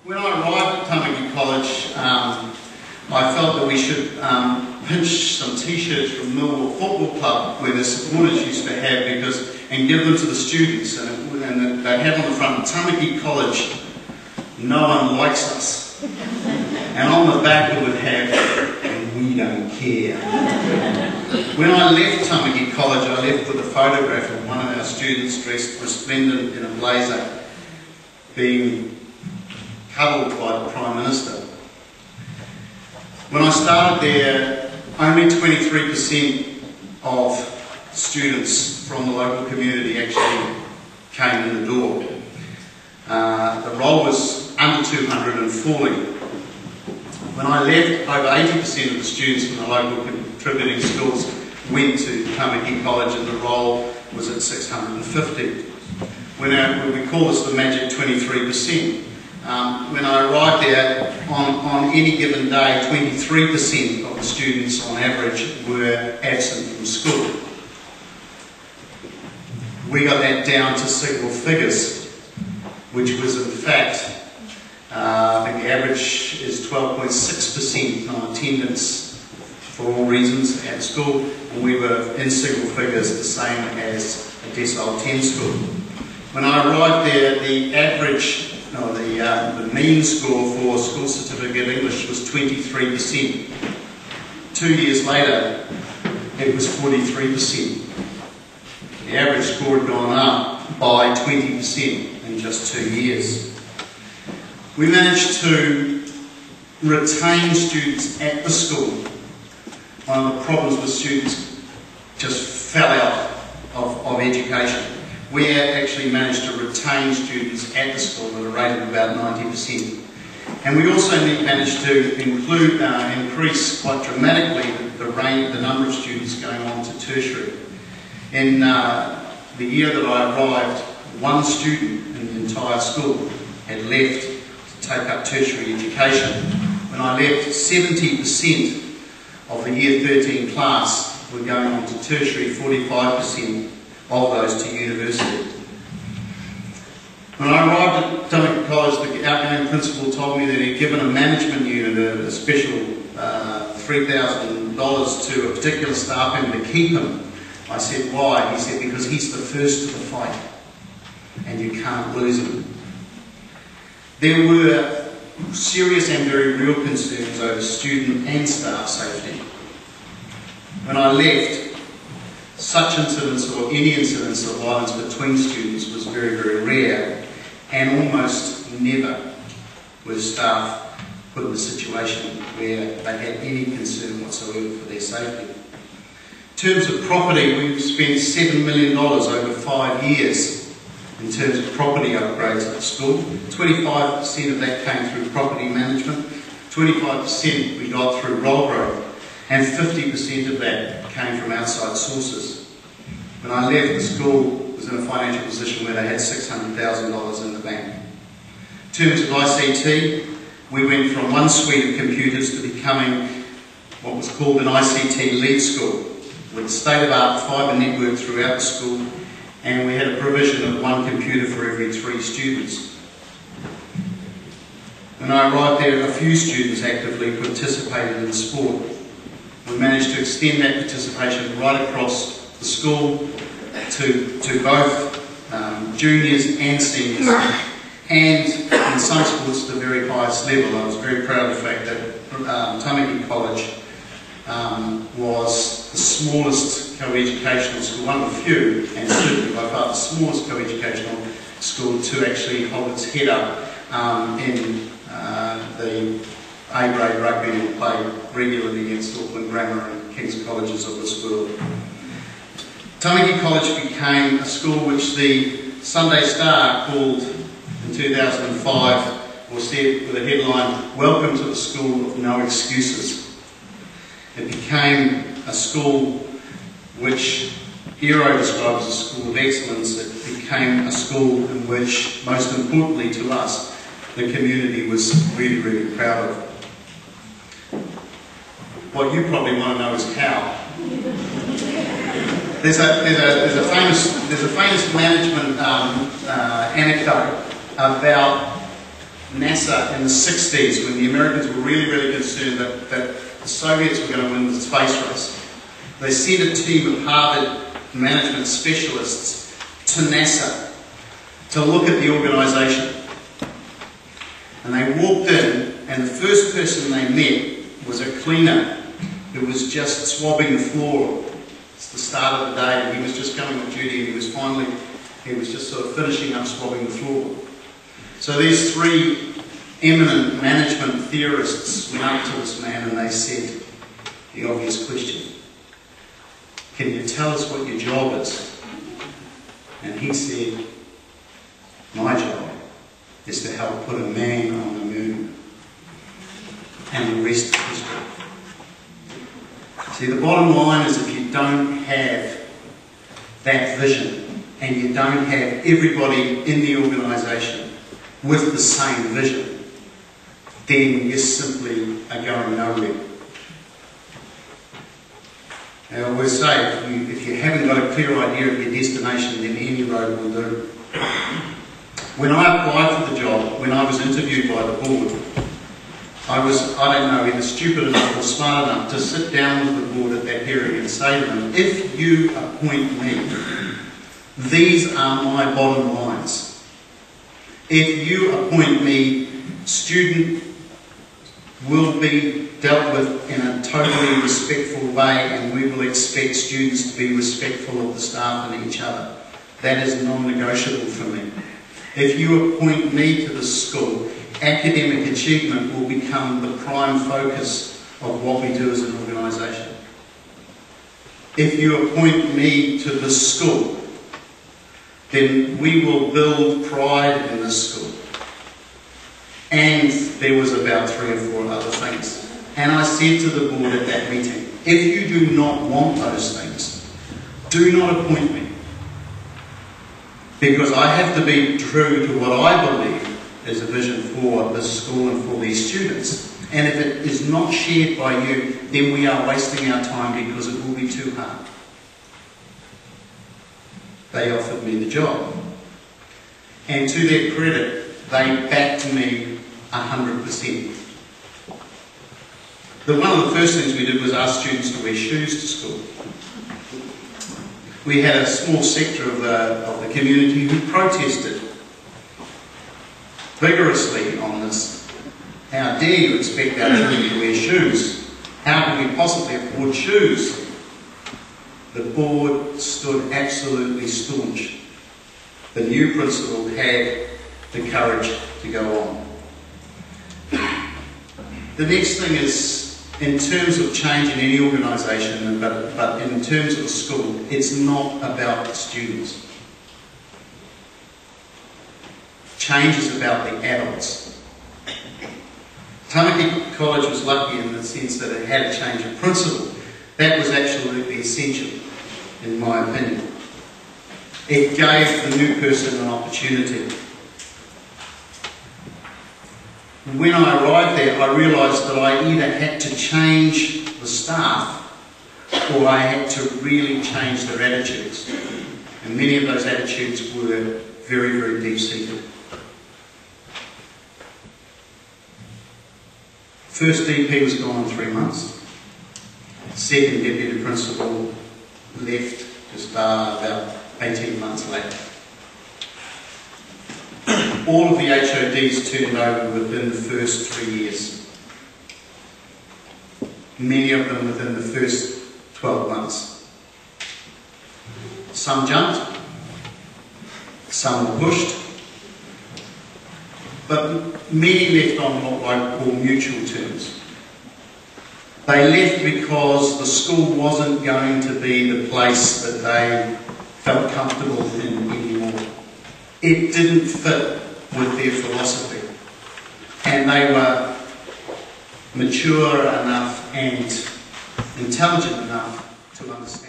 When I arrived at Tamaki College, I felt that we should pinch some t-shirts from Millwall Football Club where the supporters used to have and give them to the students, and they had on the front, Tamaki College, no one likes us. And on the back it would have, and we don't care. When I left Tamaki College, I left with a photograph of one of our students dressed resplendent in a blazer, being cuddled by the Prime Minister. When I started there, only 23% of students from the local community actually came in the door. The roll was under 240. When I left, over 80% of the students from the local contributing schools went to Tamaki College, and the roll was at 650. We call this the magic 23%. When I arrived there, on any given day, 23% of the students on average were absent from school. We got that down to single figures, which was in fact, I think the average is 12.6% non-attendance for all reasons at school, and we were in single figures, the same as a decile 10 school. When I arrived there, the average, the mean score for school certificate English was 23%. 2 years later, it was 43%. The average score had gone up by 20% in just 2 years. We managed to retain students at the school. One of the problems with students just fell out of education. We actually managed to retain students at the school at a rate of about 90%. And we also managed to increase quite dramatically the number of students going on to tertiary. In the year that I arrived, one student in the entire school had left to take up tertiary education. When I left, 70% of the year 13 class were going on to tertiary, 45% of those to university. When I arrived at Tamaki College, the outgoing principal told me that he'd given a management unit a special $3,000 to a particular staff member to keep him. I said, why? He said, because he's the first to the fight and you can't lose him. There were serious and very real concerns over student and staff safety. When I left, such incidents or any incidents of violence between students was very, very rare, and almost never were staff put in a situation where they had any concern whatsoever for their safety. In terms of property, we've spent $7 million over 5 years in terms of property upgrades at the school. 25% of that came through property management, 25% we got through roll growth, and 50% of that came from outside sources. When I left, the school was in a financial position where they had $600,000 in the bank. In terms of ICT, we went from one suite of computers to becoming what was called an ICT lead school, with state-of-the-art fibre network throughout the school, and we had a provision of one computer for every 3 students. When I arrived there, a few students actively participated in sport. We managed to extend that participation right across the school to both juniors and seniors, and in some sports to the very highest level. I was very proud of the fact that Tamaki College was the smallest co-educational school, one of the few, and certainly by far the smallest co-educational school to actually hold its head up in the A-grade rugby and play regularly against Auckland Grammar and King's Colleges of this world. Tamaki College became a school which the Sunday Star called in 2005, or said with a headline, "Welcome to the School of No Excuses." It became a school which Hero described as a school of excellence. It became a school in which, most importantly to us, the community was really, really proud of. What you probably want to know is how. There's a famous management anecdote about NASA in the 60s, when the Americans were really concerned that the Soviets were going to win the space race. They sent a team of Harvard management specialists to NASA to look at the organisation. And they walked in, and the first person they met was a cleaner who was just swabbing the floor. It's the start of the day, and he was just coming on duty, and he was just sort of finishing up swabbing the floor. So these three eminent management theorists went up to this man and they said the obvious question: can you tell us what your job is? And he said, my job is to help put a man on the moon. And the rest is history. See, the bottom line is, if you don't have that vision and you don't have everybody in the organisation with the same vision, then you simply are going nowhere. I always say, if you haven't got a clear idea of your destination, then any road will do. When I applied for the job, when I was interviewed by the board, I don't know, either stupid enough or smart enough to sit down with the board at that hearing and say to them, if you appoint me, these are my bottom lines. If you appoint me, student will be dealt with in a totally respectful way, and we will expect students to be respectful of the staff and each other. That is non-negotiable for me. If you appoint me to the school, academic achievement will become the prime focus of what we do as an organisation. If you appoint me to the school, then we will build pride in the school. And there was about 3 or 4 other things. And I said to the board at that meeting, if you do not want those things, do not appoint me. Because I have to be true to what I believe is a vision for this school and for these students. And if it is not shared by you, then we are wasting our time, because it will be too hard. They offered me the job. And to their credit, they backed me 100%. One of the first things we did was ask students to wear shoes to school. We had a small sector of the community who protested vigorously on this. How dare you expect our children to wear shoes? How can we possibly afford shoes? The board stood absolutely staunch. The new principal had the courage to go on. The next thing is, in terms of change in any organisation, but in terms of the school, it's not about the students. Change is about the adults. Tamaki College was lucky in the sense that it had a change of principle. That was absolutely essential, in my opinion. It gave the new person an opportunity. When I arrived there, I realised that I either had to change the staff or I had to really change their attitudes. And many of those attitudes were very deep-seated. First DP was gone in 3 months. Second deputy principal left just about 18 months later. All of the HODs turned over within the first 3 years. Many of them within the first 12 months. Some jumped, some were pushed, but many left on what I call mutual terms. They left because the school wasn't going to be the place that they felt comfortable in anymore. It didn't fit with their philosophy, and they were mature enough and intelligent enough to understand.